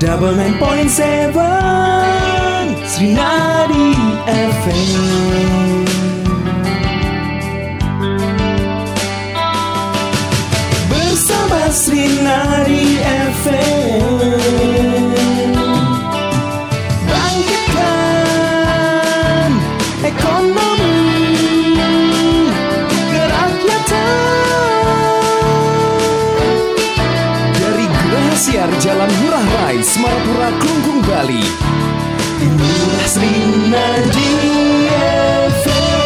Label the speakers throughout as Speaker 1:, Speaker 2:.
Speaker 1: Double 9.7 Srinadi FM. Bersama Srinadi FM, bangkitkan ekonomi kerakyatan. Dari Geraha Siar Jalan Ngurah Rai, Semarapura, Klungkung, Bali. Inilah Srinadi FM.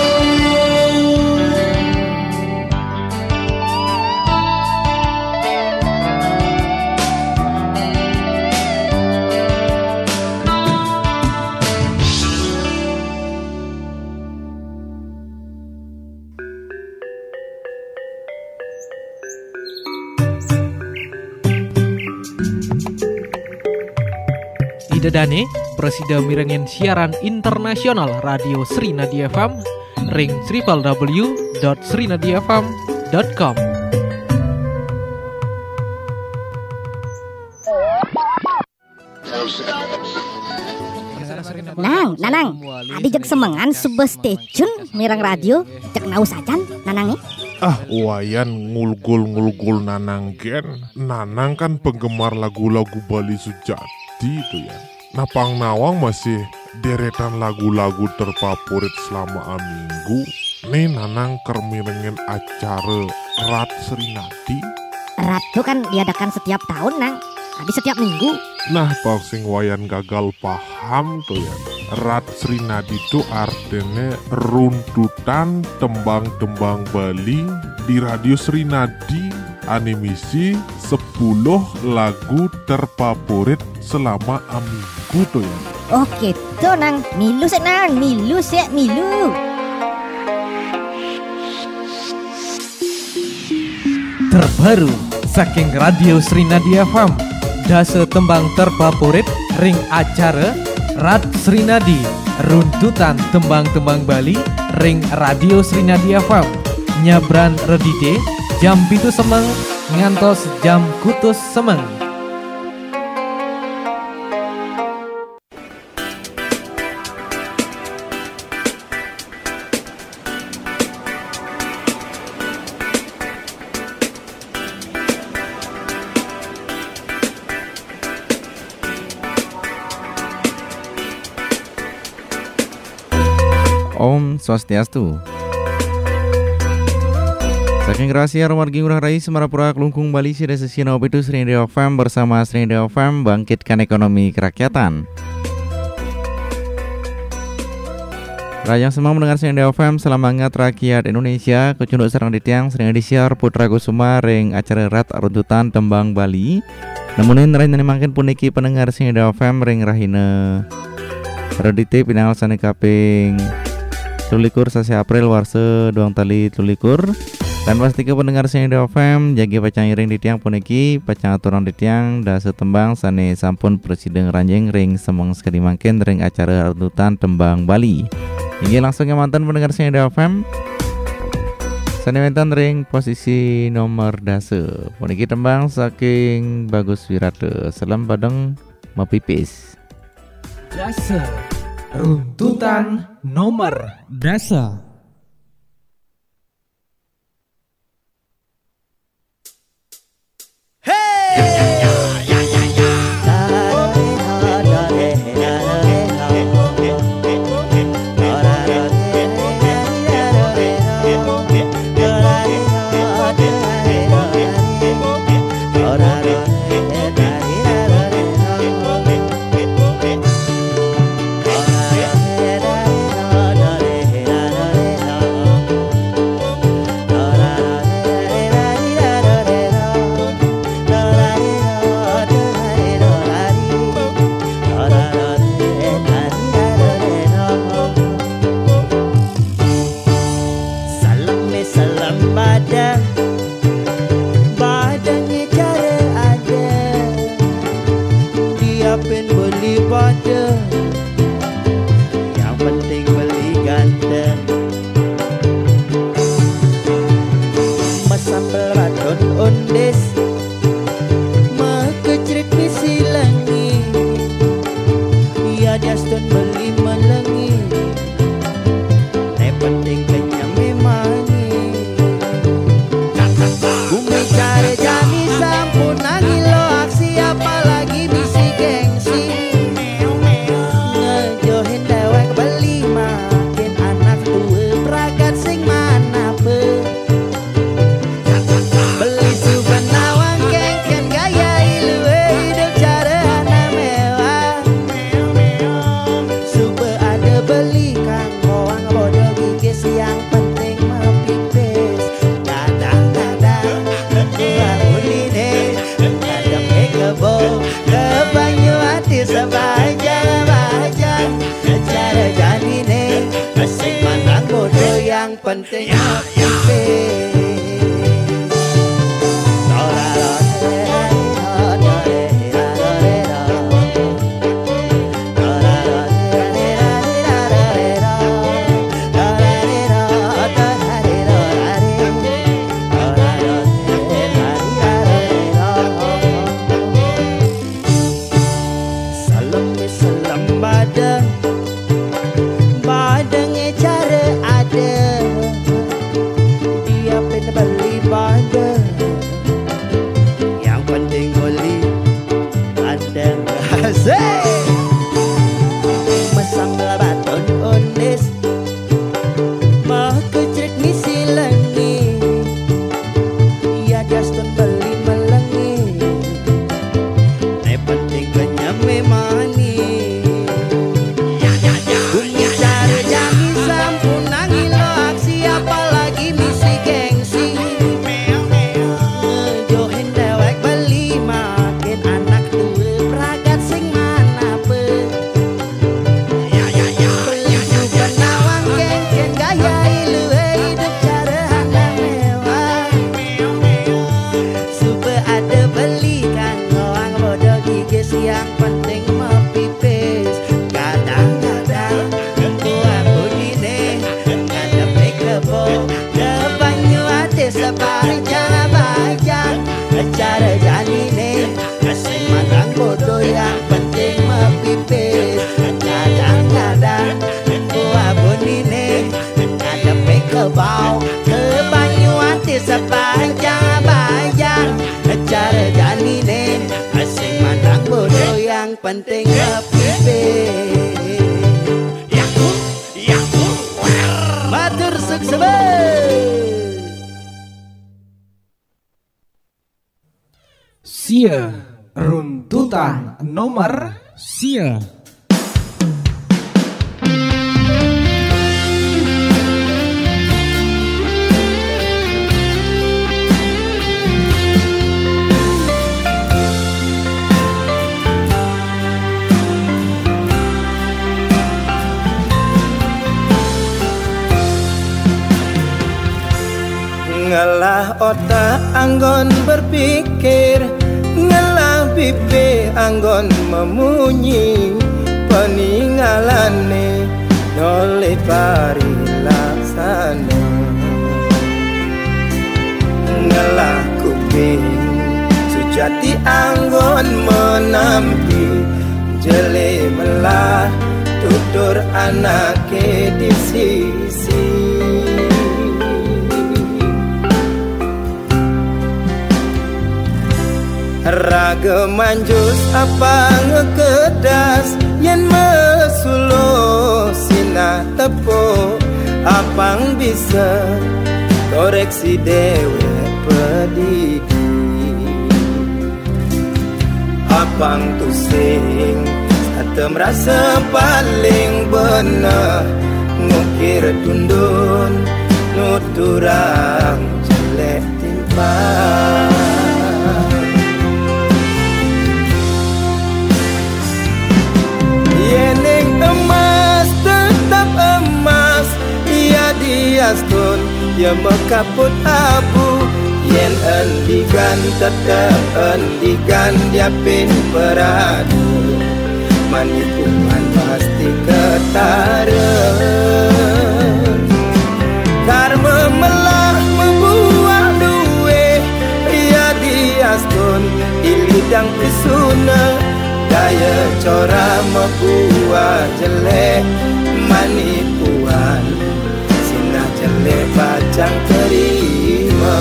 Speaker 2: Dedane Presida mirengen siaran internasional Radio Srinadi FM ring www.srinadifm.com.
Speaker 3: Nanang, adi jek semengan subes stasiun mireng radio cek naus acan nanang
Speaker 4: Wayan ngulgul Nanang gen. Nanang kan penggemar lagu-lagu Bali Sujati itu ya. Napang Nawang masih deretan lagu-lagu terfavorit selama minggu. Nih Nanang kermirengen acara Rat Srinadi.
Speaker 3: Rat itu kan diadakan setiap tahun nang, habis setiap minggu.
Speaker 4: Nah paling wayan gagal paham tuh ya. Rat Srinadi itu artinya runtutan tembang-tembang Bali di Radio Srinadi. Animisi 10 lagu terfavorit selama minggu tuh ya.
Speaker 3: Oke tuh nang, milu sih nang, milu.
Speaker 2: Terbaru saking Radio Srinadi FM, dase tembang terfavorit ring acara Rat Srinadi, runtutan tembang-tembang Bali ring Radio Srinadi FM. Nyabran redite jam 7 semeng ngantos jam kutus semeng.
Speaker 5: Om Swastiastu. Saking rahasia Romargi Ngurah Rai Semarapura Klungkung Bali Sida Sesiana Opitu Srinadi FM bersama Srinadi FM bangkitkan ekonomi kerakyatan. Rajang semang mendengar Srinadi FM selamangat rakyat Indonesia kecunduk serang ditiang Srinadi Siar Putra Kusuma ring acara Rat runtutan tembang Bali. Namunin rain makin puniki pendengar Srinadi FM ring rahina redite pinangal sane kaping 21 sasi April warse doang tali 21. Dan pasti ke pendengar Srinadi FM jagi pacang ring di tiang puniki pacang aturan di tiang da setembang sane sampun presiden ranjeng ring semong sekali mangken ring acara runtutan tembang Bali. Ini langsung ke mantan pendengar Srinadi FM sane mantan ring posisi nomor dase puniki tembang saking Bagus Wirate Selam Badeng Mapipis.
Speaker 2: Dase runtutan nomor dasa.
Speaker 6: Ondes mekecrit misi langi penting pipi. Penting pipi. Matur sukses.
Speaker 2: Sia runtutan nomor sia.
Speaker 6: Ngalah otak anggon berpikir, ngalah pipi anggon memunyi, peninggalane noleh pari laksana. Ngalah kuping sujati anggon menampi, jele melah tutur anake di sisi. Raga manjus apa ngekedas, yen mesulo sina tepo, apang bisa koreksi dewe pedidi. Apang tusing sate merasa paling bener, ngukir tundun nuturang jelek timpang. Yeneng emas tetap emas, ia diaskun ia mekaput abu. Yen endikan tetap endikan dia pin beradu, manipuan pasti ketara. Karma melah membuah duwe, ia diaskun ilidang pisuna. Daya cora membuat jelek, manipuan sina jelek bacang terima.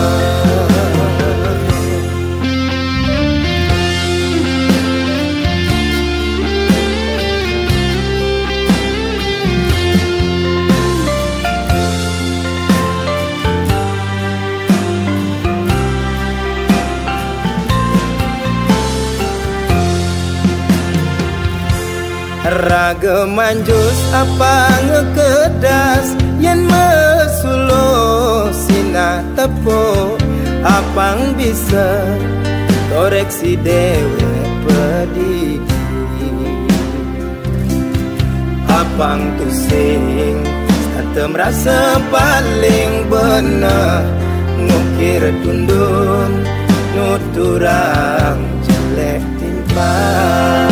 Speaker 6: Raga manjus apa ngekedas, yen mesulo sina tepo, apang bisa koreksi dewe pedidi. Apang tusing Ate merasa paling bener ngukir dundun nuturang jelek timpang.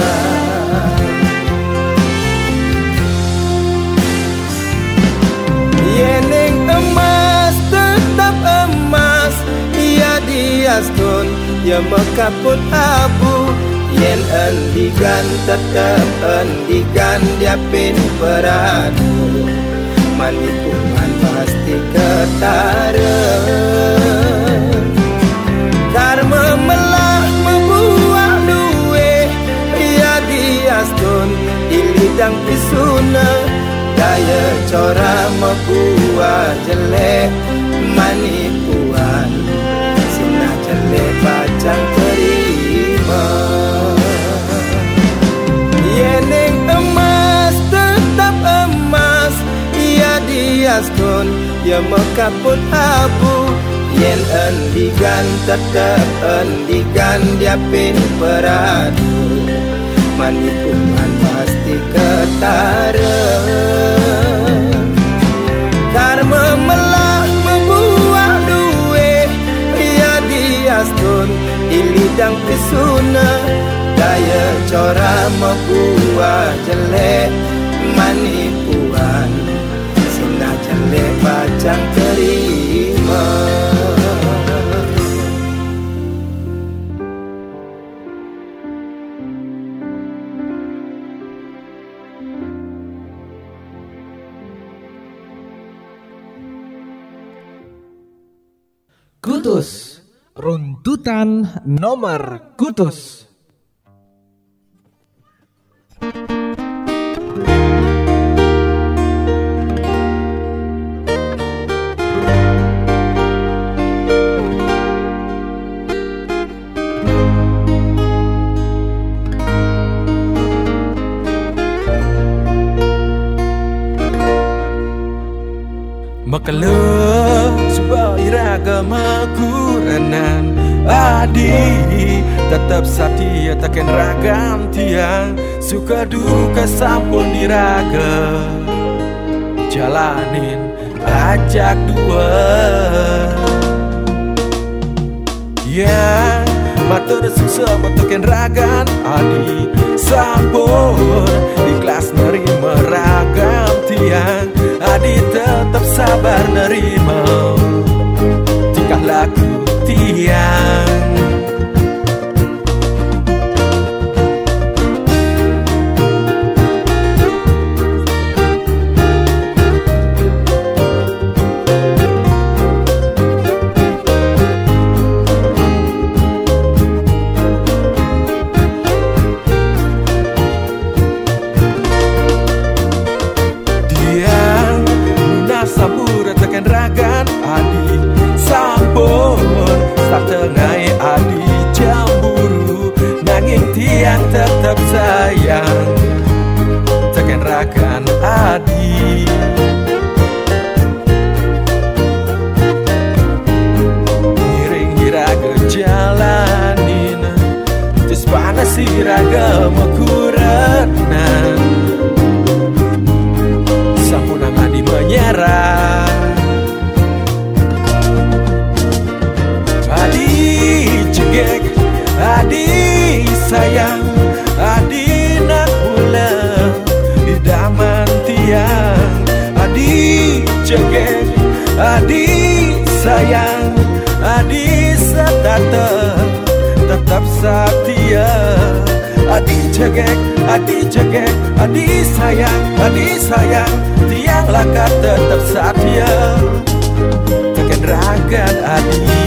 Speaker 6: Yeneng emas tetap emas, ia diaskun ya mekaput abu. Yen endigan tetap endigan dia pin beradu, manipulan pasti ketara. Karma melah membuah duwe, ia diaskun di lidang pisuna. Daya cora membuah jelek, manipulan sina jelek bacang terima. Yeneng emas tetap emas, ia diaskun ya mekaput abu. Yen endigan tetap endigan dia pin beradu, manipulan pasti ketara. Karma melah membuah duwe, ia diaskun di lidang pisuna. Daya cora membuah jelek, manipulan sina jelek bacang terima.
Speaker 2: Kutus, runtutan nomor kutus.
Speaker 7: Makalah sebuah iragama kuranan adi, tetap setia takkan ragam tiang. Suka duka sampun diraga, jalanin ajak dua. Ya matur sukses matukan ragan adi, sampun ikhlas nerima ragam tiang. Adi tetap sabar nerima tingkah laku tiang. Tiang tetap sayang tekan rakan adi. Miring hiraga jalanin, tis panas hiraga mekuranan. Sampunang adi menyerah, adi cegek, adi sayang, adi nak pulang idaman tiang. Adi cegek, adi sayang, adi sedatang tetap setia. Adi cegek, adi cegek, adi sayang, tiang lakat tetap setia. Tekan ragan adi.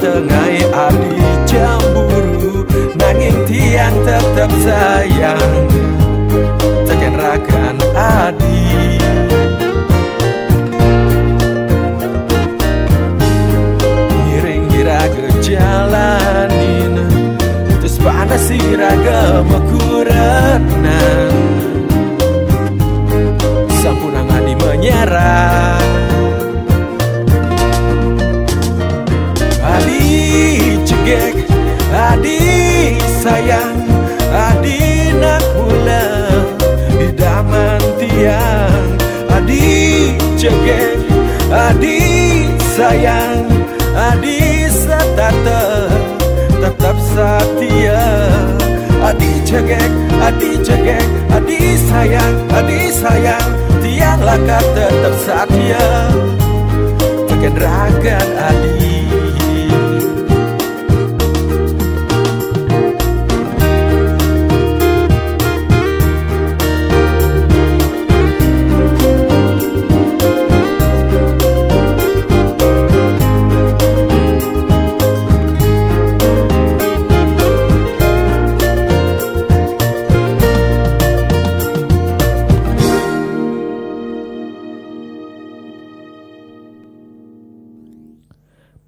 Speaker 7: Tengai adi cemburu, nanging tiang tetap sayang. cegek, adi sayang, adi setata, tetap setia. Adi cegek, adi sayang, tiang lakat tetap setia. Tekan ragan adi.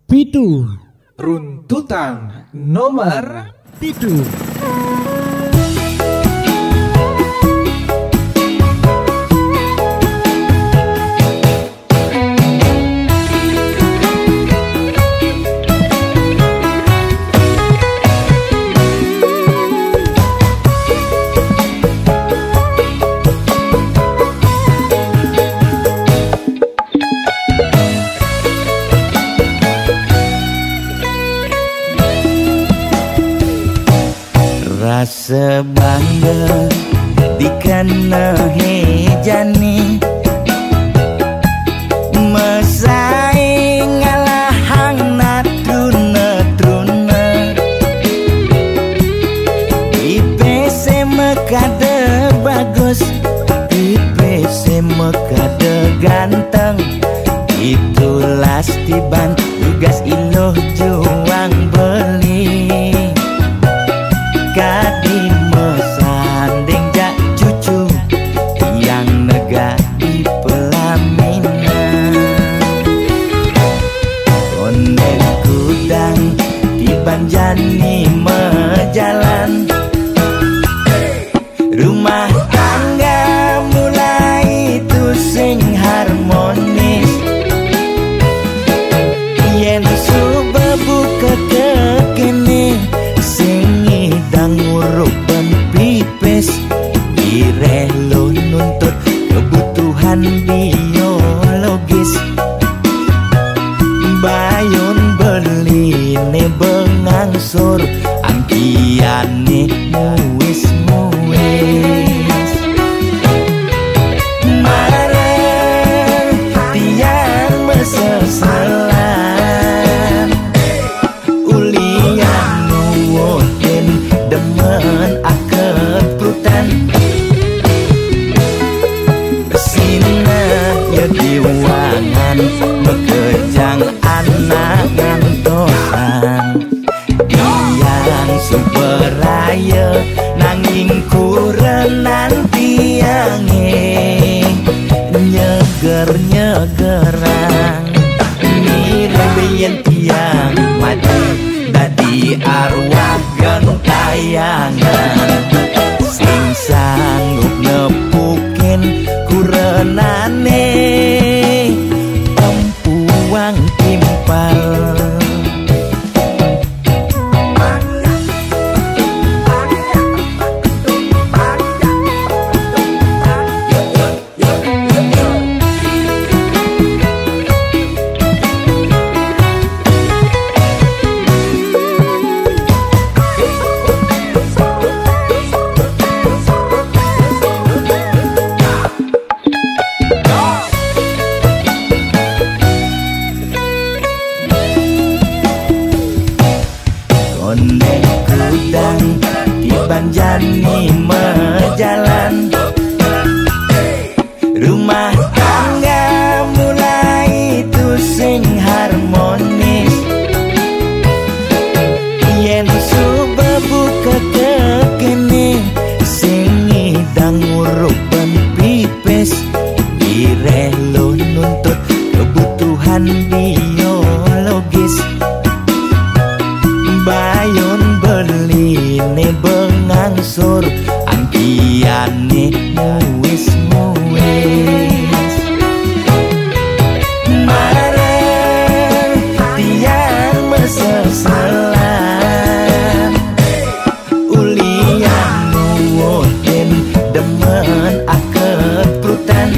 Speaker 2: Pitu runtutan nomor pitu.
Speaker 6: Rasa bangga dikana hejani mesaing ngalahang natruna IPC mekade bagus, IPC mekade ganteng, itulah tiban tugas iloh juang beli. Kadi mesanding jak cucu yang nega di pelaminan. Konden kudang di banjani mejalan, rumah tangga mulai tusing harmonis. Yen subuh buka kekini nguruk dan pipes, direlo nuntut kebutuhan biologis. Bayon beli ne bengangsur, angkiane muis. Marah tiang mesesalan, ulian nuwotin demen akad prutan. Sina ya diwangan bekejang anak ngantosan, yang superaya nanging kurenan tiange nyeger-nyegerang. Mirip tiang mati dadi arwah gentayangan, sing sanggup nepukin kurenane empuang timpal. Banjani mejalan, rumah tangga mulai tusing harmonis. Yen subuh buka kekini sing ngidang nguruk ben pipes, direlo nuntut kebutuhan biologis. Bayon beli ne bengangsur, angkiane muis. Marah tiang mesesalan, ulian nuwotin demen akad prutan.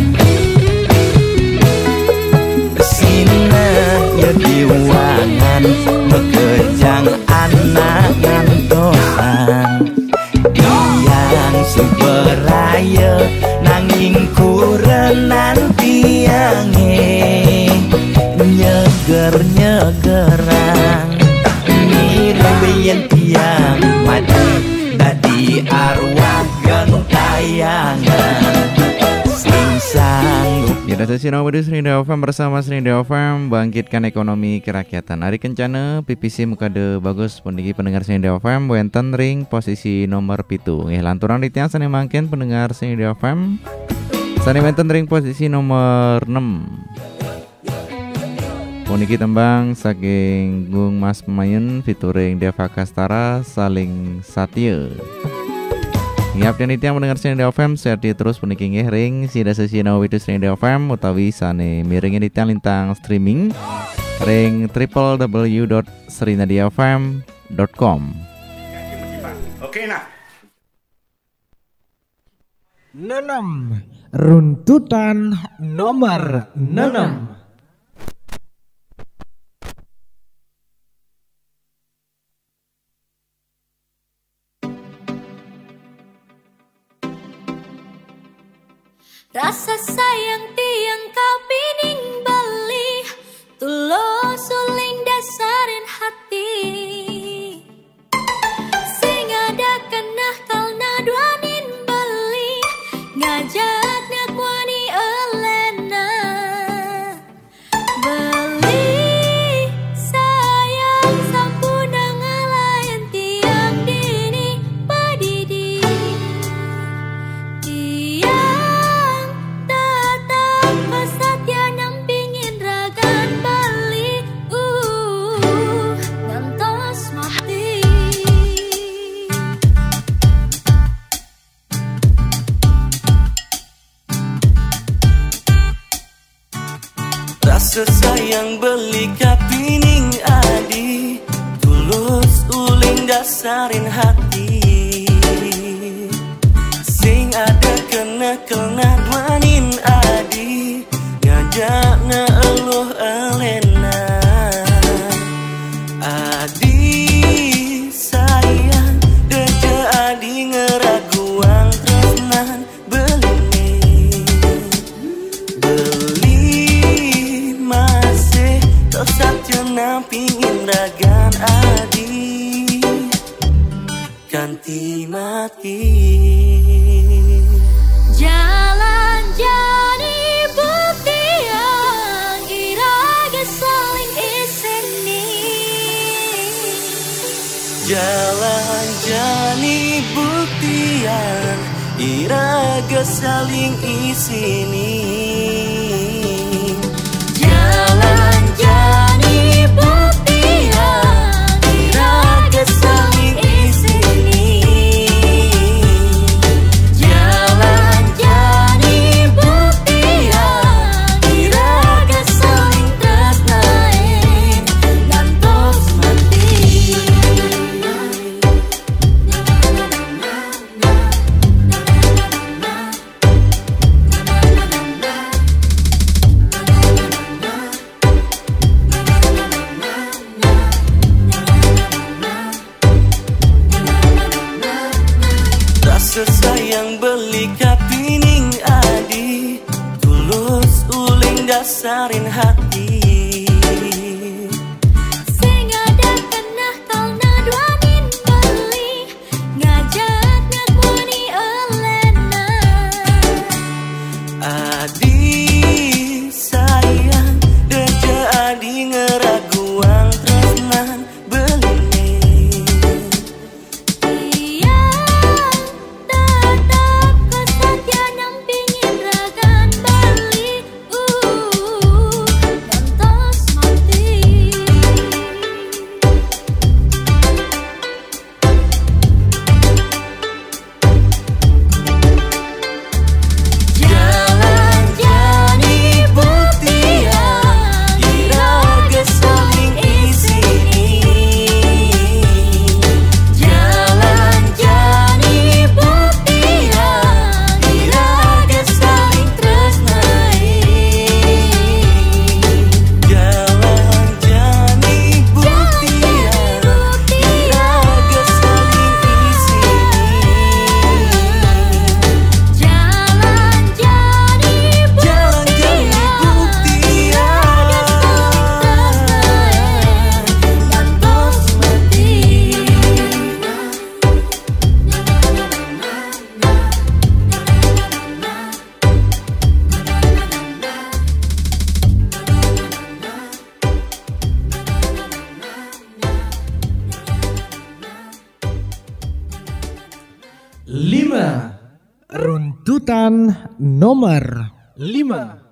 Speaker 5: sesi nomor Serinda FM bersama Serinda FM bangkitkan ekonomi kerakyatan. Hari kencana PPC mukade bagus pendiki pendengar Serinda FM wenten ring posisi nomor 7. Nggih lanturan di tiang sane mangken pendengar Serinda FM. Sane wenten ring posisi nomor 6. Puniki tembang saking Gung Mas Mayun featuring Deva Kastara saling satya. Ngap dan itu yang mendengar Serinda FM serti terus puniki nggih ring sida sesina widu Serinda FM utawi sane miring editang lintang streaming ring www.serinadiafm.com.
Speaker 6: Oke nah.
Speaker 2: 6 runtutan nomor 6.
Speaker 8: Rasa sayang tiang kau pining beli tulus suling dasarin hati sing ada kenah kau naduanin beli ngajak nak wani elena beli sayang sampuna ngalayan tiang dini padidi tiang
Speaker 6: rasa sayang beli kapining adi tulus uling dasarin hati sing ada kena wanin adi ngajak na eluh elena adi sayang deje adi ngeraguang tresnan Satya pingin ragan adi ganti mati
Speaker 8: jalan jadi bukti yang iraga saling isini
Speaker 6: jalan jadi bukti yang iraga saling isini jalan jadi bukti yang iraga saling isini jalan jadi bukti yang iraga saling tresnain ngantos mati sayang beli kapining adi tulus uling dasarin hati
Speaker 8: sing ada kenah kau naduanin beli ngajak nak wani elena
Speaker 6: adi sayang deje adi ngeraguang tresnan
Speaker 8: ngantos
Speaker 2: Runtutan nomor 5.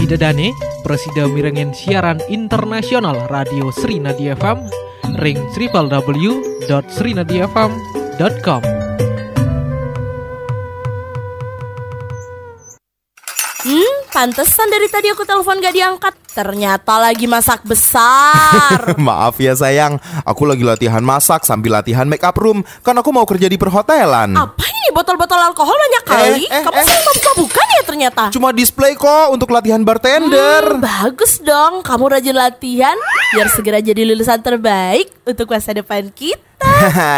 Speaker 2: Kidadane, Presida mirengen siaran internasional Radio Srinadi FM, ring www.srinadifm.com.
Speaker 9: Pantesan dari tadi aku telepon gak diangkat. Ternyata lagi masak besar.
Speaker 10: Maaf ya sayang, aku lagi latihan masak sambil latihan make up room. Kan aku mau kerja di perhotelan.
Speaker 9: Apa ini botol-botol alkohol banyak kali? Kamu sering buka-bukan ya ternyata?
Speaker 10: Cuma display kok untuk latihan bartender.
Speaker 9: Bagus dong, kamu rajin latihan biar segera jadi lulusan terbaik untuk masa depan kita.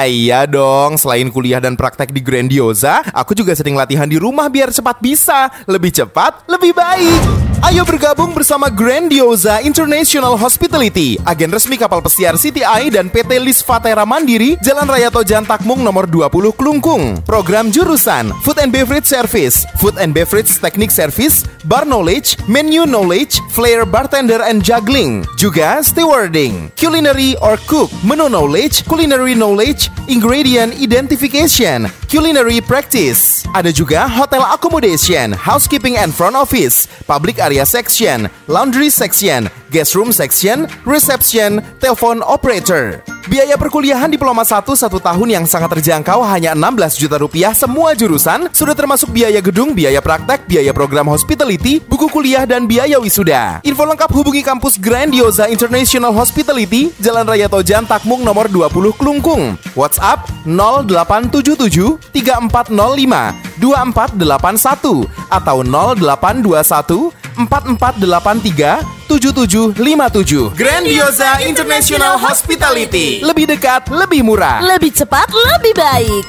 Speaker 10: Iya dong, selain kuliah dan praktek di Grandiosa, aku juga sering latihan di rumah biar cepat bisa. Lebih cepat, lebih baik. Ayo bergabung bersama Grandiosa International Hospitality, agen resmi kapal pesiar CTI dan PT Lisvatera Mandiri, Jalan Raya Tojan Takmung nomor 20 Klungkung. Program jurusan Food and Beverage Service, Food and Beverage Technique Service, Bar Knowledge, Menu Knowledge, Flair Bartender and Juggling. Juga Stewarding, Culinary or Cook, Menu Knowledge, Culinary Knowledge, Ingredient Identification, Culinary Practice. Ada juga Hotel Accommodation, Housekeeping and Front Office, Public Area Section, Laundry Section, Guest Room Section, Reception, Telepon Operator. Biaya perkuliahan Diploma 1 tahun yang sangat terjangkau hanya 16 juta rupiah semua jurusan, sudah termasuk biaya gedung, biaya praktek, biaya program hospitality, buku kuliah, dan biaya wisuda. Info lengkap hubungi kampus Grandiosa International Hospitality, Jalan Raya Tojan Takmung nomor 20 Klungkung. WhatsApp 0877 3405 2481 atau 0821 4483 7757. Grandiosa International Hospitality. Lebih dekat, lebih murah,
Speaker 9: lebih cepat, lebih baik.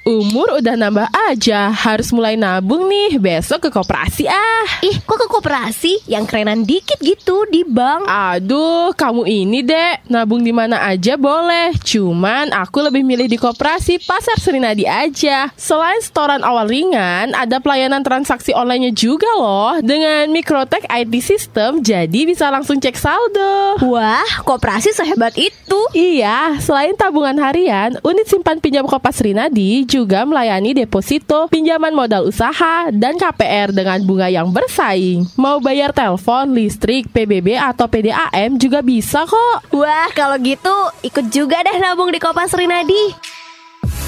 Speaker 11: Umur udah nambah aja, harus mulai nabung nih, besok ke koperasi ah.
Speaker 12: Ih, kok ke koperasi? Yang kerenan dikit gitu, di bank.
Speaker 11: Aduh, kamu ini dek, nabung di mana aja boleh. Cuman aku lebih milih di koperasi Pasar Srinadi aja. Selain setoran awal ringan, ada pelayanan transaksi online-nya juga loh. Dengan Microtech IT System, jadi bisa langsung cek saldo.
Speaker 12: Wah, koperasi sehebat itu.
Speaker 11: Iya, selain tabungan harian, unit simpan pinjam Kopas Srinadi juga melayani deposito, pinjaman modal usaha, dan KPR dengan bunga yang bersaing. Mau bayar telepon, listrik, PBB, atau PDAM juga bisa kok.
Speaker 12: Wah, kalau gitu ikut juga deh nabung di Kopas Srinadi.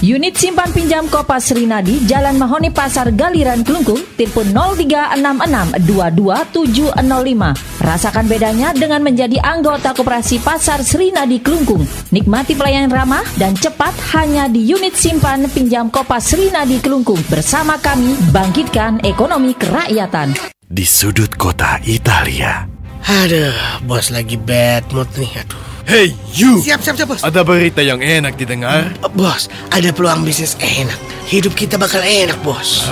Speaker 13: Unit simpan pinjam Kopas Srinadi, Jalan Mahoni Pasar Galiran Klungkung, telepon 0366 22705. Rasakan bedanya dengan menjadi anggota Koperasi Pasar Srinadi Klungkung. Nikmati pelayanan ramah dan cepat hanya di unit simpan pinjam Kopas Srinadi Klungkung. Bersama kami, bangkitkan ekonomi kerakyatan.
Speaker 14: Di sudut kota Italia.
Speaker 15: Aduh, bos lagi bad mood nih, aduh.
Speaker 14: Hey, you!
Speaker 15: Siap, bos.
Speaker 14: Ada berita yang enak didengar?
Speaker 15: Bos, ada peluang bisnis enak. Hidup kita bakal enak, bos.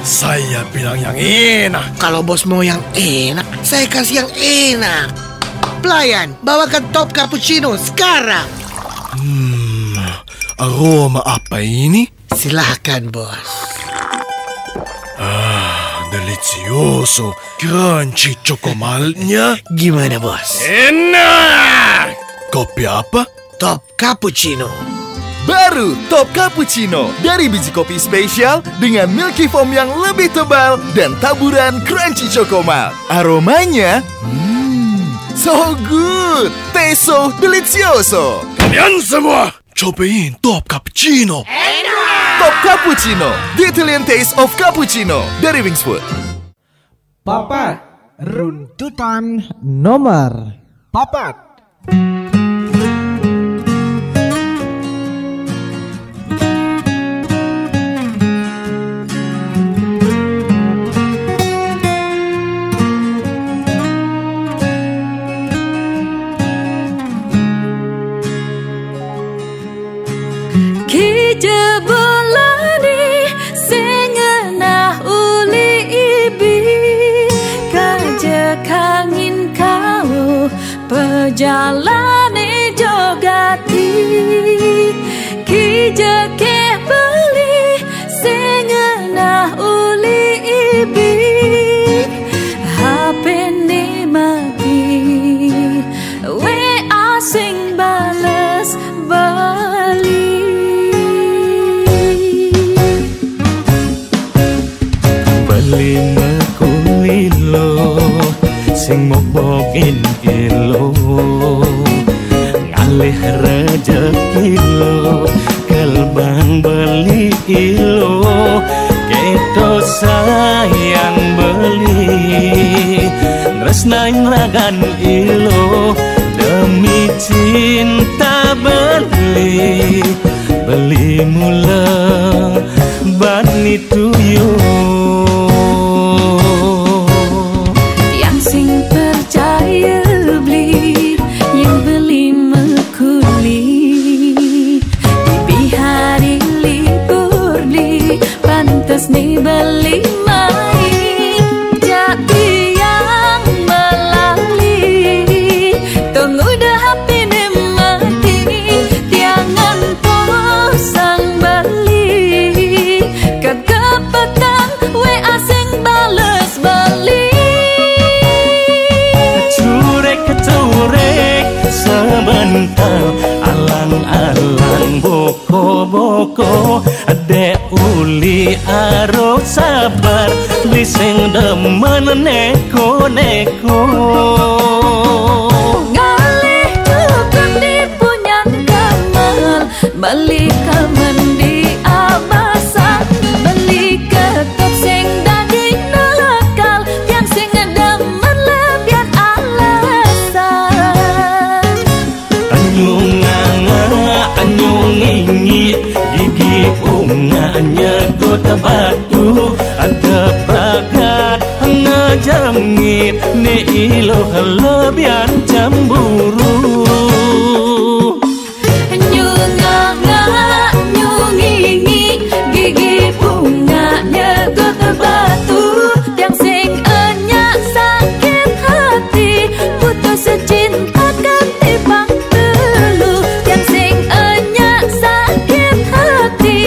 Speaker 14: Saya bilang yang enak.
Speaker 15: Kalau bos mau yang enak, saya kasih yang enak. Pelayan, bawakan top cappuccino sekarang.
Speaker 14: Aroma apa ini?
Speaker 15: Silahkan, bos.
Speaker 14: Delicioso, crunchy chocomaltnya.
Speaker 15: Gimana, bos?
Speaker 14: Enak! Kopi apa?
Speaker 15: Top cappuccino.
Speaker 10: Baru Top Cappuccino dari biji kopi spesial dengan milky foam yang lebih tebal dan taburan crunchy chocomal. Aromanya, so good, taste so delicioso.
Speaker 14: Kalian semua cobain Top Cappuccino.
Speaker 10: Top Cappuccino, the Italian taste of cappuccino dari Wingswood.
Speaker 2: Papat runtutan nomor 4.
Speaker 8: Jebulani sengenah uli ibi kajekangin kau pejalane jogati kijeke beli sengenah uli ibi hapene mati we asing bales bali.
Speaker 1: Beli mekun
Speaker 6: rezeki lo kelbang beli ilo keto sayang beli tresnain ragan ilo demi cinta beli mula bani tuyul
Speaker 8: yang sing percaya beli yang beli mekuli di hari libur di pantas nih beli main jadi yang melali tunggu dah hati nih mati tiangan posang beli kagak petang we asing bales beli
Speaker 6: curek sebentar alang-alang boko-boko adek uli aro sabar lising demen neko-neko
Speaker 8: ngalih tukang dipunyan kamal balik kamen di abasa beli ketok sing daging nakal yang sing ngedemen lebihan alasan
Speaker 6: anyung ingi gigi bunganya kota batu ada pragat ngejengit ne ilo lebihan cemburu
Speaker 8: nyungingi gigi bunganya kota batu yang sing enyak sakit hati putus cinta ketimbang telu yang sing enyak sakit hati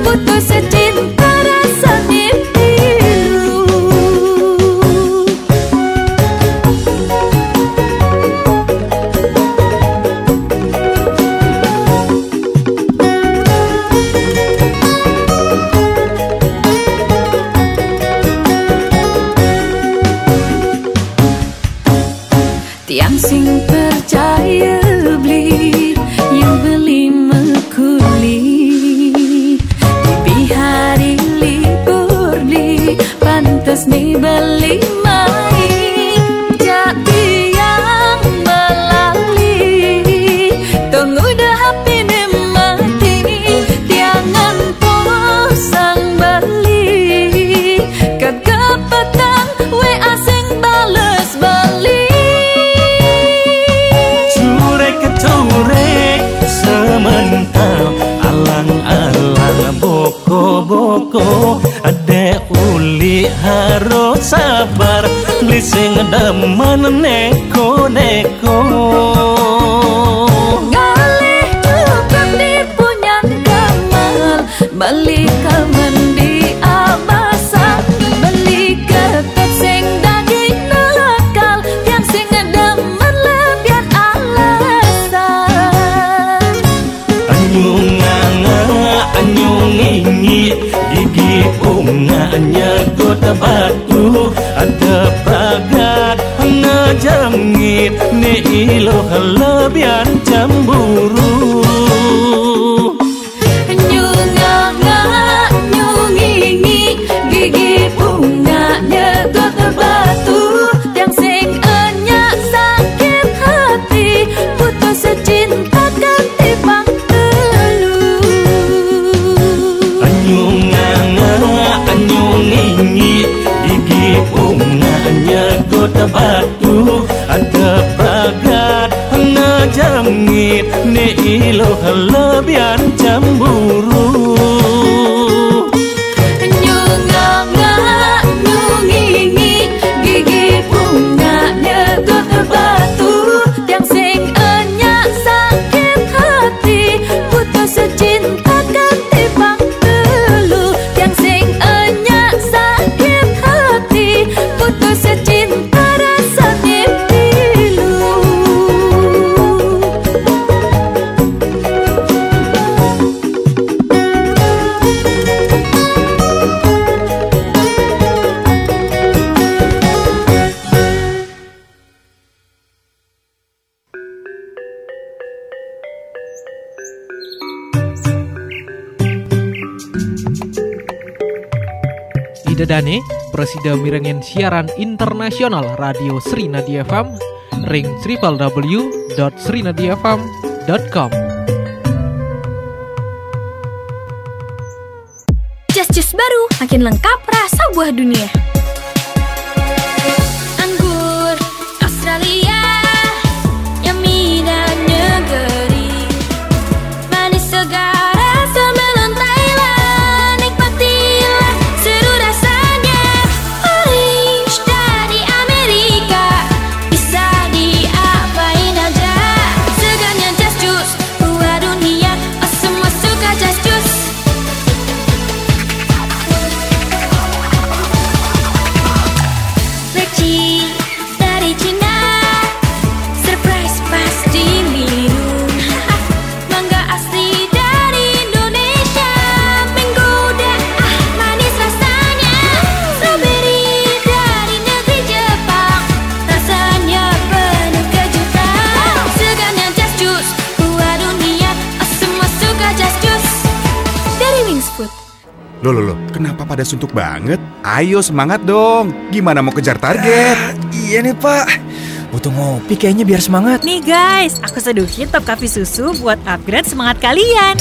Speaker 8: putus cinta rasa pilu tiang sing percaya beli yang beli mekuli di hari libur di pantas nih beli main jadi yang melali tunggu dah hati nih mati tiangan posang beli kagak petang we asing bales beli
Speaker 6: curek semental alang-alang boko-boko adek uli harus sabar lising demen neko-neko
Speaker 8: ngalih tukang dipunyan kamal balik kamen di abasa beli ketok sing daging nakal yang sing ngedemen lebihan alasan
Speaker 6: anyung ingi gigi bunganya kota batu ada pragat ngejengit ne ilo lebihan cemburu
Speaker 8: nyungingi gigi bunganya kota batu yang sing enyak sakit hati putus cinta ketimbang telu
Speaker 6: anyung ingi gigi bunganya kota batu ada pragat ngejengit ne ilo lebihan cemburu
Speaker 8: nyungingi gigi bunganya kota batu yang sing enyak sakit hati putus cinta ketimbang telu yang sing enyak sakit hati putus cinta rasa pilu
Speaker 2: Tidedane, Presida mirengen siaran internasional Radio Srinadi FM, ring www.srinadifm.com.
Speaker 8: Jus baru, makin lengkap rasa buah dunia. Anggur Australia, yummy dan negeri, manis segar asal melon Thailand. Nikmatilah seru rasanya. Orange dari Amerika, bisa diapain aja. Segarnya Just Juice, buah dunia, oh semua suka Just Juice. Dari Cina, surprise pasti minum. Mangga asli dari Indonesia, menggoda, manis rasanya. Strawberry dari negeri Jepang, rasanya penuh kejutan. Segarnya Just Juice, buah dunia, oh semua suka Just Juice. Dari Wings Food.
Speaker 16: Loh, kenapa pada suntuk banget? Ayo semangat dong, gimana mau kejar target?
Speaker 17: Iya nih Pak, butuh ngopi kayaknya biar semangat.
Speaker 18: Nih guys, aku seduhin Top Coffee Susu buat upgrade semangat kalian.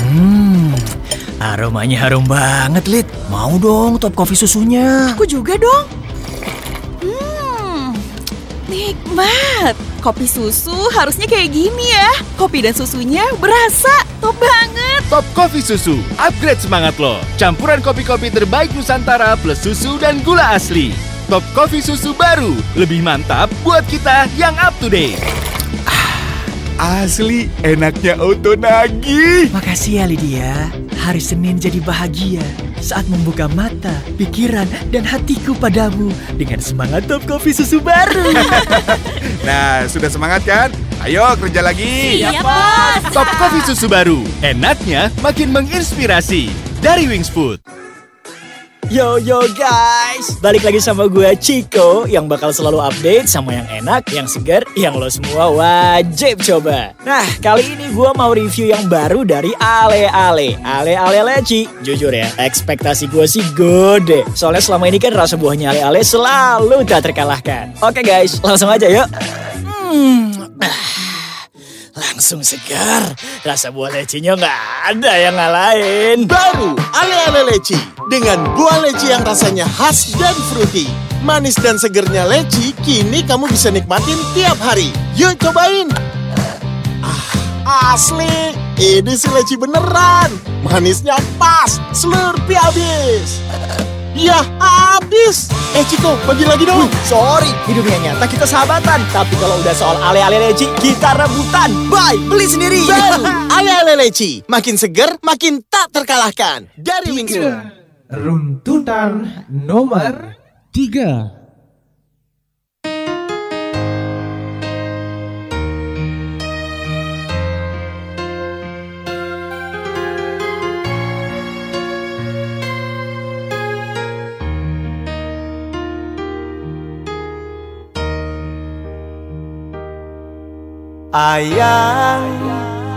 Speaker 17: Aromanya harum banget, Lid. Mau dong Top Coffee susunya.
Speaker 18: Aku juga dong. Nikmat. Kopi susu harusnya kayak gini ya. Kopi dan susunya berasa top banget.
Speaker 19: Top Coffee Susu, upgrade semangat lo. Campuran kopi-kopi terbaik Nusantara plus susu dan gula asli. Top Coffee Susu baru, lebih mantap buat kita yang up to date.
Speaker 16: Asli, enaknya auto nagih.
Speaker 17: Makasih ya Lydia. Hari Senin jadi bahagia saat membuka mata, pikiran, dan hatiku padamu dengan semangat Top Coffee Susu baru.
Speaker 16: Nah, sudah semangat kan? Ayo kerja lagi.
Speaker 18: Siap, Bos.
Speaker 19: Top Coffee Susu baru, enaknya makin menginspirasi. Dari Wings Food.
Speaker 17: Yo guys, balik lagi sama gue Chico yang bakal selalu update sama yang enak, yang segar, yang lo semua wajib coba. Nah, kali ini gue mau review yang baru dari Ale Leci. Jujur ya, ekspektasi gue sih gede. Soalnya selama ini kan rasa buahnya Ale selalu tak terkalahkan. Oke guys, langsung aja yuk. Langsung segar, rasa buah lecinya nggak ada yang ngalahin.
Speaker 20: Baru Ale Leci dengan buah leci yang rasanya khas dan fruity. Manis dan segernya leci kini kamu bisa nikmatin tiap hari. Yuk cobain. Asli, ini si leci beneran. Manisnya pas, slurpee habis. Ya habis. Chico, bagi lagi dong.
Speaker 17: Sorry, di dunia nyata kita sahabatan. Tapi kalau udah soal Ale Leci, kita rebutan. Bye, beli sendiri.
Speaker 20: Baru Ale Leci, makin seger, makin tak terkalahkan. Dari Wings Food.
Speaker 2: Runtutan nomor 3.
Speaker 21: Ayang,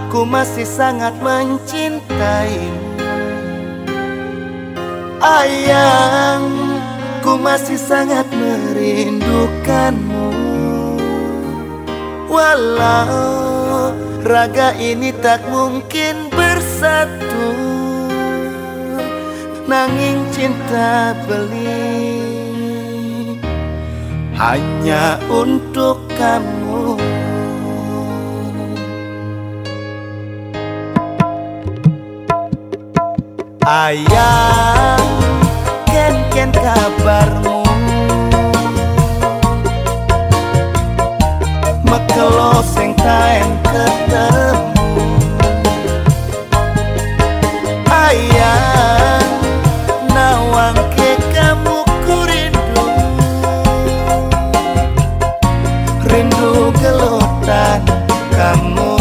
Speaker 21: ku masih sangat mencintaimu. Ayang, ku masih sangat merindukanmu. Walau raga ini tak mungkin bersatu, nanging cinta beli hanya untuk kamu. Ayang, ken kabarmu? Mekelo sing taen ketemu. Ayang, nawang ke kamu ku rindu. Rindu gelotan kamu.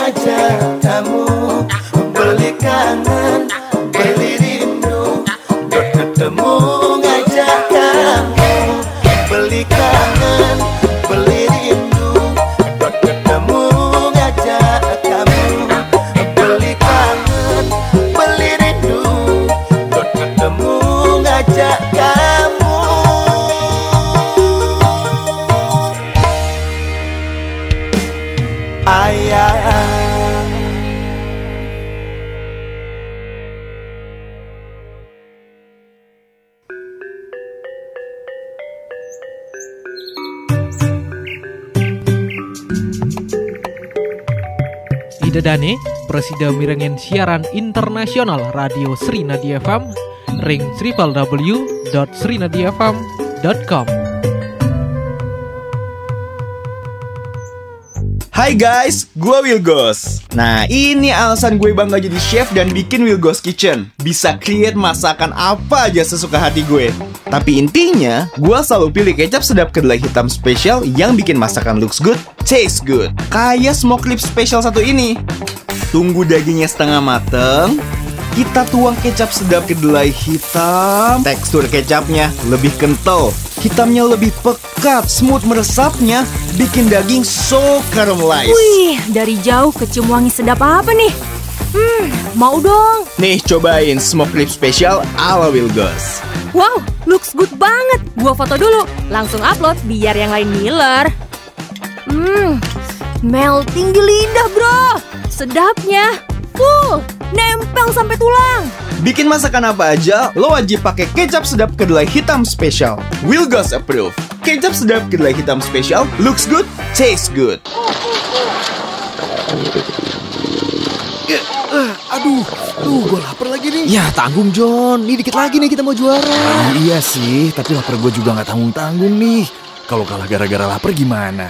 Speaker 21: ngajak kamu, beli kangen, beli rindu, ketemu ngajak kamu, beli kangen, beli rindu, ketemu ngajak kamu, beli kangen, beli rindu, ketemu ngajak kamu. Ayah.
Speaker 2: Ida Dane, Presida mirengen siaran internasional Radio Srinadi FM, ring www.srinadifm.com.
Speaker 4: Hai guys, gue Wilgos. Nah, ini alasan gue bangga jadi chef dan bikin Wilgos Kitchen. Bisa create masakan apa aja sesuka hati gue. Tapi intinya, gue selalu pilih kecap sedap kedelai hitam spesial yang bikin masakan looks good, taste good. Kayak smoke rib spesial satu ini. Tunggu dagingnya setengah mateng, kita tuang kecap sedap kedelai hitam. Tekstur kecapnya lebih kental, hitamnya lebih pekat, smooth meresapnya, bikin daging so caramelized.
Speaker 22: Wih, dari jauh kecium wangi sedap apa nih? Mau dong.
Speaker 4: Nih, cobain smoke rib spesial ala Wilgos.
Speaker 22: Wow, looks good banget. Gua foto dulu, langsung upload biar yang lain ngiler. Melting di lidah bro. Sedapnya, nempel sampai tulang.
Speaker 4: Bikin masakan apa aja, lo wajib pakai kecap sedap kedelai hitam spesial. Wilgos approve. Kecap sedap kedelai hitam spesial, looks good, tastes good.
Speaker 23: Aduh, gue lapar lagi nih. Ya tanggung John, nih dikit lagi nih kita mau juara. Iya sih, tapi lapar gue juga gak tanggung-tanggung nih. Kalau kalah gara-gara lapar gimana?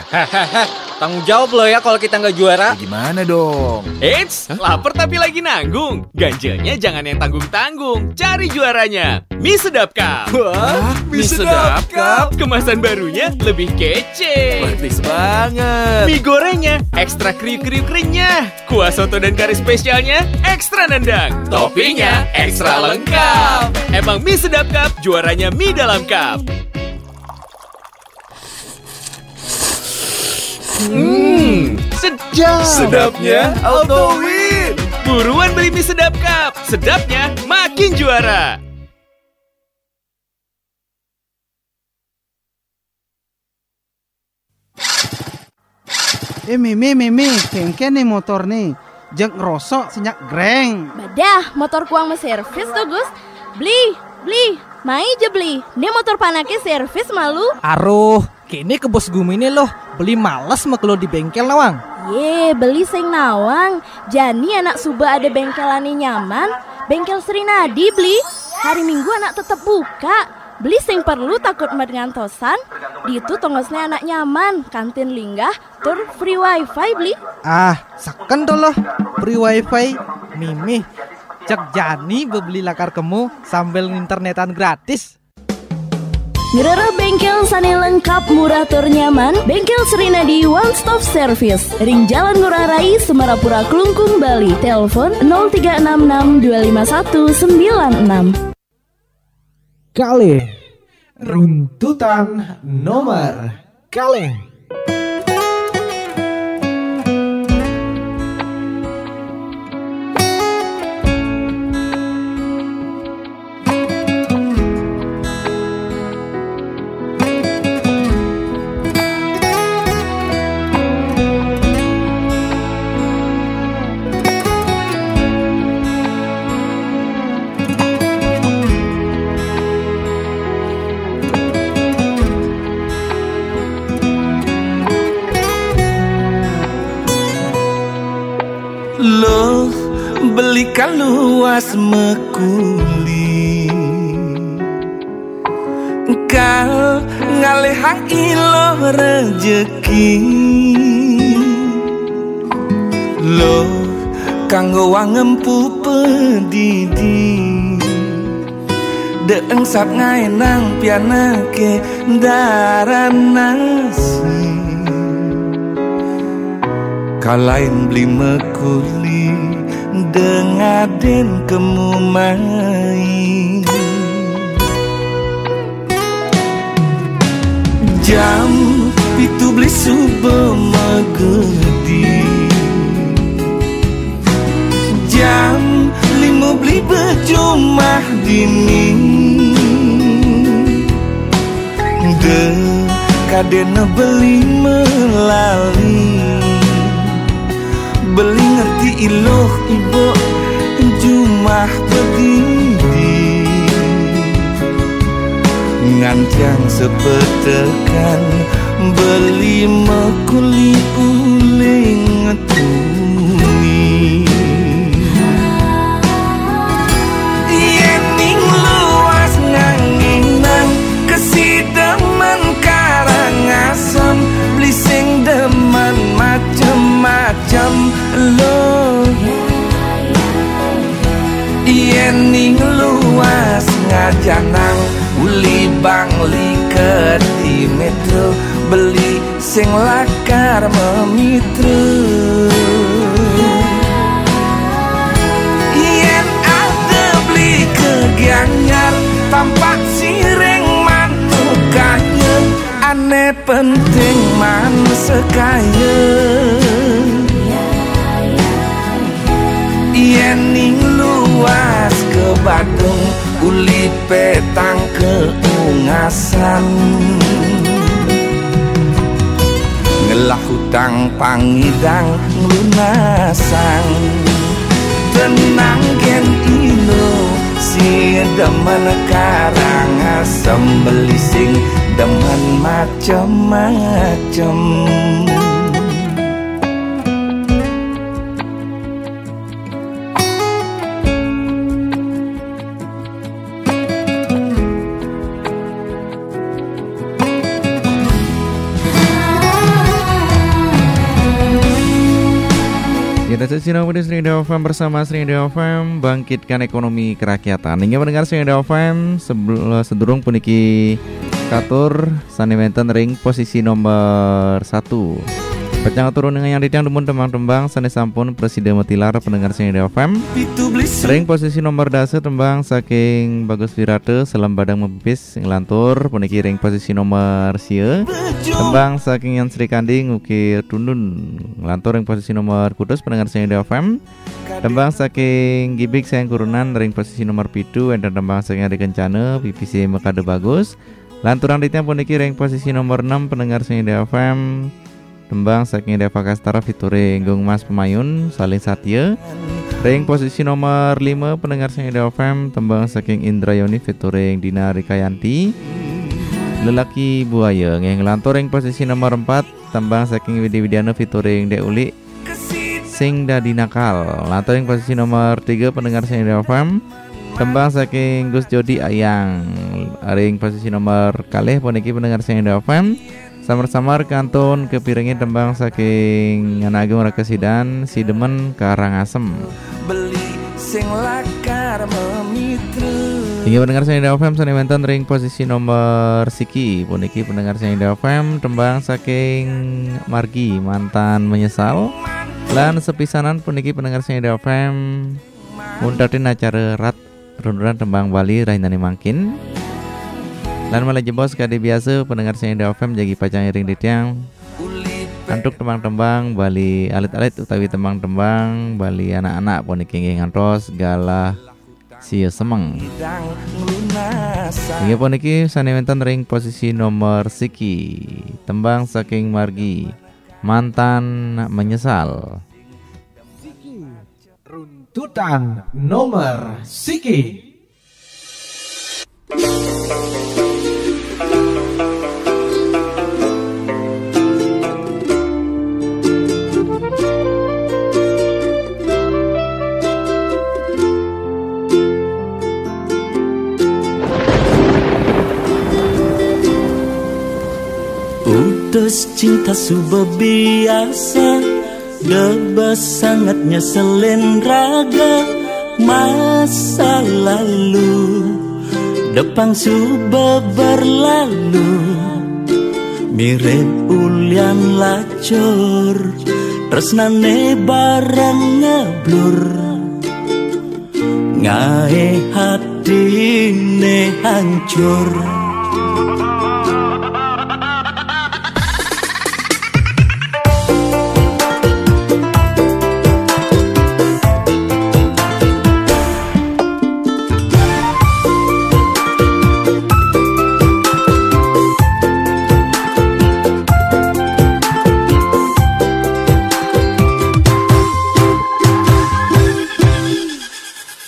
Speaker 24: Tanggung jawab lo ya kalau kita nggak juara.
Speaker 23: Gimana dong?
Speaker 19: Eits, lapar tapi lagi nanggung. Ganjanya jangan yang tanggung-tanggung. Cari juaranya. Mie Sedap Cup.
Speaker 23: Wah, Mie Sedap Cup.
Speaker 19: Kemasan barunya lebih kece.
Speaker 23: Praktis banget.
Speaker 19: Mie gorengnya ekstra kriuk-kriuk renyah. Kuah soto dan kari spesialnya ekstra nendang. Toppingnya ekstra lengkap. Emang Mie Sedap Cup juaranya mie dalam cup. Sedap.
Speaker 23: Sedapnya auto win.
Speaker 19: Buruan beli Mie Sedap Cup. Sedapnya makin juara.
Speaker 25: Mimi, kengken nih motor nih. Jeng ngerosok senyak greng.
Speaker 26: Badah, motor kuang me servis tuh Gus. Beli. Mai aja beli. Ini motor panaknya servis malu.
Speaker 2: Aruh, kini ke bos gumi ini loh. Beli males mah kalau di bengkel nawang.
Speaker 26: Ye, beli sing nawang. Jani anak Suba ada bengkelane nyaman. Bengkel Srinadi beli. Hari Minggu anak tetap buka. Beli sing perlu takut med ngantosan. Di itu tongosnya anak nyaman. Kantin linggah, tur free wifi beli.
Speaker 2: Seken tuh loh. Free wifi. Mimi, cek Jani beli lakar kemu sambil internetan gratis.
Speaker 26: Ngerere bengkel sane lengkap murah tur nyaman. Bengkel Srinadi One Stop Service, Ring Jalan Ngurah Rai, Semarapura, Klungkung, Bali. Telepon 0366 25196.
Speaker 2: Kaleng, runtutan nomor kaleng.
Speaker 21: Lo belikan luas mekuli, engkau ngalehang ilo rejeki. Lo kanggo wangempu pedidi, deeng sap ngaenang pianake daran nasi. Kalain beli mekuli dengaden kemu main. Jam itu beli subuh megedi, jam 5 beli berjumah dini. Kadena beli melali, beli ngerti iloh ibu jumah begini. Ngancang sepetekan beli mekuli uling tuni. Yening luas nganginang kesidemen Karangasem, beli sing demen macem-macem lo. Yening luas ngajanang uli bangli keti metro, beli sing lakar memitra. Yen ada beli kegianyar tampak sireng mantukanya, aneh penting man sekaya. Yening luas ke Badung uli petang keungasan, ngelah hutang pangidang lunasan. Tenang gen ilo si demen Karangasem, beli sing demen macem-macem.
Speaker 3: Sinar Muda Srinada FM bersama Srinada FM, bangkitkan ekonomi kerakyatan. Hingga mendengar Srinada FM sedurung puniki katur sanimenten ring posisi nomor 1. Pecang turun dengan yang ditiang demun tembang-tembang sane sampun Presiden Metilar pendengar Srinada FM. Ring posisi nomor dasa tembang saking Bagus Wirate Selam Badang Mempis ngelantur puniki ring posisi nomor sia tembang saking Yan Sri Kanding Ukir Tundun ngelantur ring posisi nomor kutus pendengar Srinada FM. Tembang saking Gibik sayang kurunan ring posisi nomor pitu dan tembang saking Adi Kencana PPC Mekade Bagus lanturan ditiang puniki ring posisi nomor 6 pendengar Srinada FM. Tembang saking Deva Kastara featuring Gung Mas Pemayun Saling Satya. Ring posisi nomor 5 pendengar Srinada FM. Tembang saking Indrayani featuring Dina Rikayanti Lelaki Buaya. Yang ngelantur ring posisi nomor 4 tembang saking Widi Widiana featuring Dek Uli Sing Dadi Nakal. Lantur ring posisi nomor 3 pendengar Srinada FM. Tembang saking Gus Jodi Ayang. Ring posisi nomor kalih puniki pendengar Srinada FM. Samar-samar kantun kepiringin tembang saking Anak Agung Rakesidan Si Demen Karangasem.
Speaker 21: Beli sing lakar memitra.
Speaker 3: Hingga pendengar Srinada FM sanimenten ring posisi nomor siki puniki pendengar Srinada FM tembang saking Margi Mantan Menyesal. Lan sepisanan puniki pendengar Srinada FM muntatin acara rat runduran tembang Bali Rahinani Mangkin. Lan malah jebos kade biasa pendengar Srinada FM jagi pacang iring ditiang antuk tembang-tembang Bali alit-alit utawi tembang-tembang Bali anak-anak puniki ngantos galah sia semeng. Hingga puniki sanimenten ring posisi nomor siki tembang saking Margi Mantan Menyesal.
Speaker 2: Runtutan nomor siki.
Speaker 21: Utus cinta subuh biasa, debas sangatnya selen raga. Masa lalu depan subuh berlalu, mirip ulian lacur tresnane barang ngeblur, ngae hatine hancur.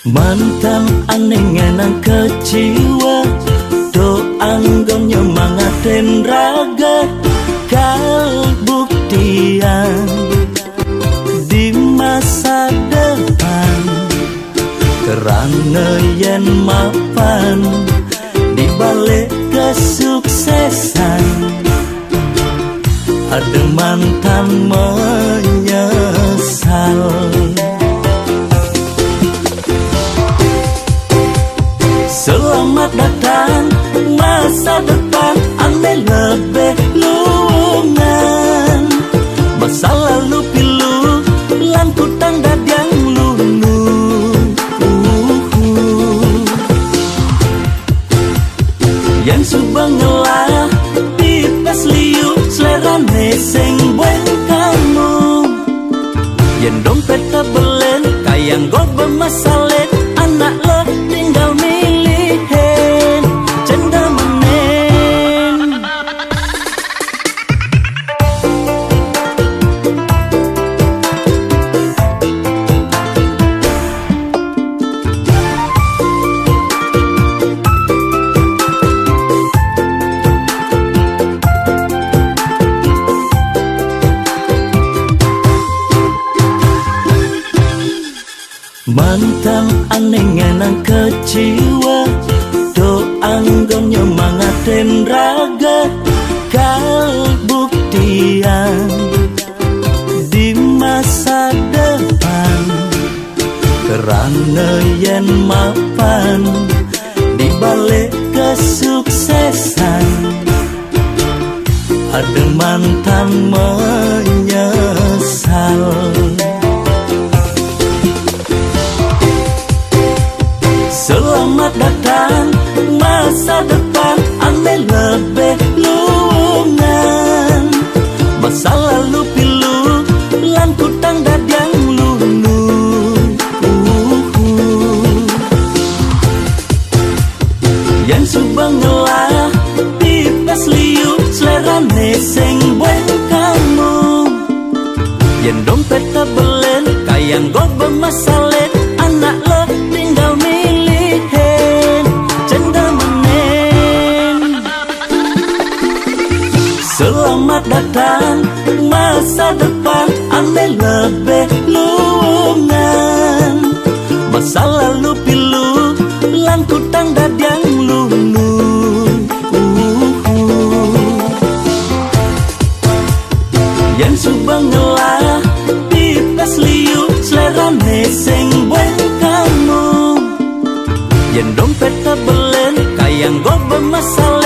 Speaker 21: Mantan aneh ngenang keciwa, do anggon nyemangatin raga, kalbuktian di masa depan. Kerana yen mapan di balik kesuksesan, ada mantan menyesal. Selamat datang masa depan, ane lebih luangan. Masa lalu pilu, lan kutang dadang lulu. Yang subang ngelah, pipes liu, selerane sing bueng kamu. Yang dompet kebelen, kayang go bermasalet, anak lo tinggal milihin, cenda menen. Mantan aneh ngenang keciwa, do anggon nyemangatin raga, kalbuktian di masa depan. Kerana yen mapan di balik kesuksesan, ada mantan menyesal. Selamat datang masa depan, ane lebih luangan. Masa lalu pilu, lan kutang dadang lulu. Yang subang ngelah, pipes liu, selerane sing bueng kamu. Yang dompet kebelen, kayang go bermasalet, anak lo tinggal milihin, cenda menen. Selamat datang masa depan, ane lebih luangan. Masa lalu pilu, lan kutang dadang lulu. Yang subang ngelah, pipes liu, selerane sing bueng kamu. Yang dompet kebelen, kayang go bermasalah,